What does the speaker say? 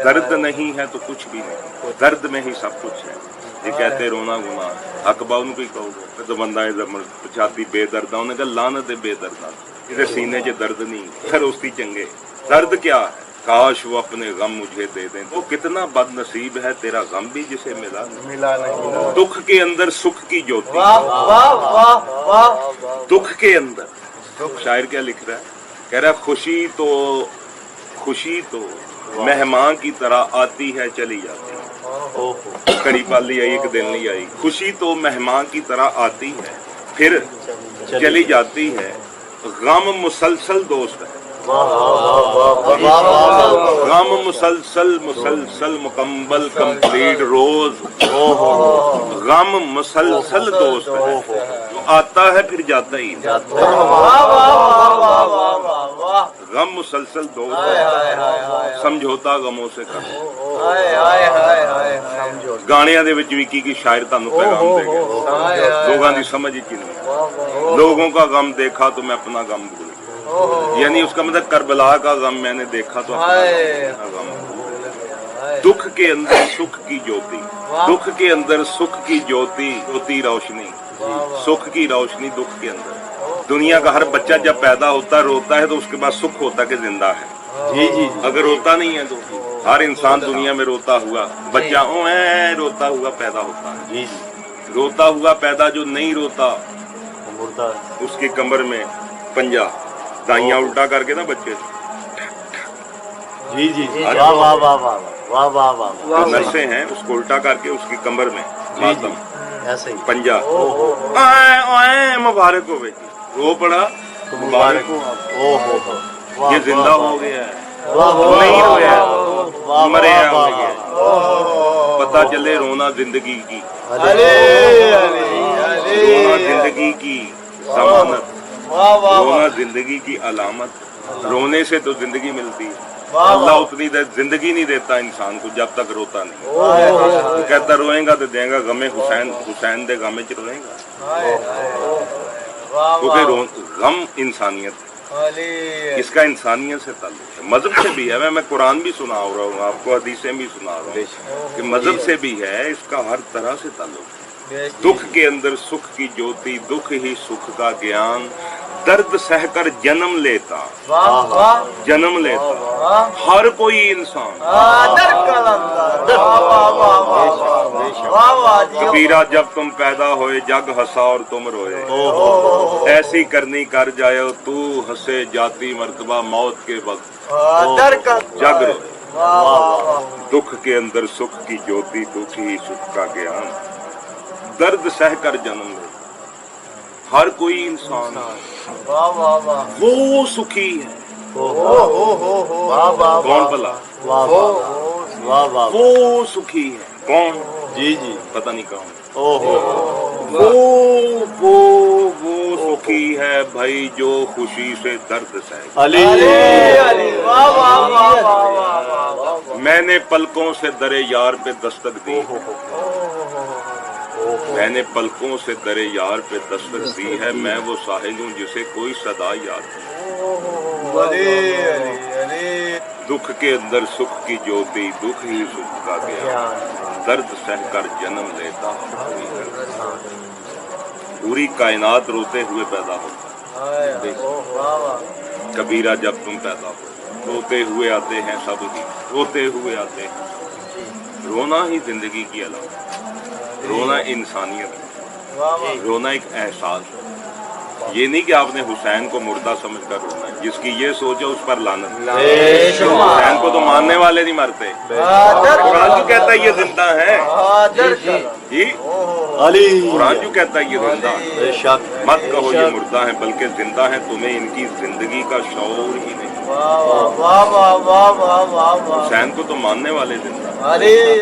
दर्द नहीं है तो कुछ भी नहीं, दर्द में ही सब कुछ है। ये कहते रोना गुनाह है, हक बाऊ ਨੂੰ ਕੀ ਕਹੋਗੇ तो बंदा छाती बेदर्दा, ਉਹਨੇ ਕਹਾ ਲਾਨਤ ਹੈ बेदर्दा, ਇਹਦੇ सीने 'ਚ दर्द नहीं, फिर उसकी चंगे। दर्द क्या है? काश वो अपने गम मुझे दे दें। वो कितना बदनसीब है तेरा गम भी जिसे मिला नहीं। दुख के अंदर सुख की ज्योति, दुख के अंदर। शायर क्या लिख रहा है? कह रहा खुशी तो मेहमान की तरह आती है चली जाती है। कड़ी पाली आई एक दिन नहीं आई। खुशी तो मेहमान की तरह आती है फिर चली जाती है। गम मुसलसल दोस्त है, गम मुसलसल मुकम्मल कंप्लीट रोज। गम मुसलसल दोस्त है, जो आता है फिर जाता ही नहीं। गम मुसलसल दोस्त है, समझौता गमों से कर। गाणियां दे विच भी की शायर ਤੁਹਾਨੂੰ पैगाम देगा, लोगों की समझ ही नहीं। लोगों का गम देखा तो मैं अपना गम भूल गया, यानी उसका मतलब करबला का गम मैंने देखा तो अपना गम भूल गया। दुख के अंदर सुख की ज्योति, दुख के अंदर सुख की ज्योति, ज्योति रोशनी, सुख की रोशनी दुख के अंदर। दुनिया का हर बच्चा जब पैदा होता है रोता है तो उसके बाद सुख होता कि जिंदा है। जी। अगर रोता नहीं है तो हर इंसान दुनिया में रोता हुआ बच्चा रोता हुआ पैदा होता है। जी। रोता हुआ पैदा, जो नहीं रोता उसकी कमर में पंजा, दाइयां उल्टा करके ना बच्चे। जी। वाह वाह वाह वाह वाह वाह वाह। नर्सें हैं उसको उल्टा करके उसकी कमर में मातम ऐसे ही पंजा। मुबारक हो बेटी, रो पड़ा तो मुबारक हो। ये जिंदा हो गया है, नहीं रोया, मरे पता चले रोना जिंदगी की, रोना जिंदगी की जमानत, रोना जिंदगी की अलामत। रोने से तो जिंदगी मिलती है। अल्लाह उतनी देर जिंदगी नहीं देता इंसान को जब तक रोता नहीं। तो कहता रोएगा तो देगा गमे हुसैन दे गमे च रोएगा, क्योंकि गम इंसानियत है। इसका इंसानियत से ताल्लुक है, मजहब से भी है। मैं कुरान भी सुना रहा हूँ आपको, हदीसें भी सुना रहा हूँ कि मजहब से भी है, इसका हर तरह से ताल्लुक है। दुख के अंदर सुख की ज्योति, दुख ही सुख का ज्ञान। दर्द सहकर जन्म लेता, जन्म लेता हर कोई इंसान। कबीरा जब तुम पैदा होए जग हंसा और तुम रोए। ऐसी करनी कर जाए तू हंसे जाती मर्तबा मौत के वक्त जग रोए। दुख के अंदर सुख की ज्योति, दुख ही सुख का ज्ञान। दर्द सहकर जन्म ले हर कोई इंसान, वो सुखी है। कौन भला? वो सुखी है कौन? जी पता नहीं कौन। वो सुखी है भाई जो खुशी से दर्द सहे। मैंने पलकों से दरे यार पे दस्तक दी, मैंने पलकों से दरे यार पे दस्तक दी है। मैं वो साहिल हूँ जिसे कोई सदा याद नहीं। दुख के अंदर सुख की ज्योति, दुख ही सुख का ज्ञान। दर्द सहकर जन्म लेता पूरी कायनात रोते हुए पैदा होता। कबीरा जब तुम पैदा हो रोते हुए आते हैं, सब ही रोते हुए आते हैं। रोना ही जिंदगी की अलामत, रोना इंसानियत है, रोना एक एहसास है। ये नहीं कि आपने हुसैन को मुर्दा समझकर रोना है। जिसकी ये सोच है उस पर लानत। हुसैन को तो मानने वाले नहीं मरते। कुरान जो कहता है ये जिंदा है। जी कुरान जो कहता है ये जिंदा है। मत कहो ये मुर्दा है, बल्कि जिंदा है। तुम्हें इनकी जिंदगी का शऊर ही नहीं। हुसैन को तो मानने वाले जिंदा।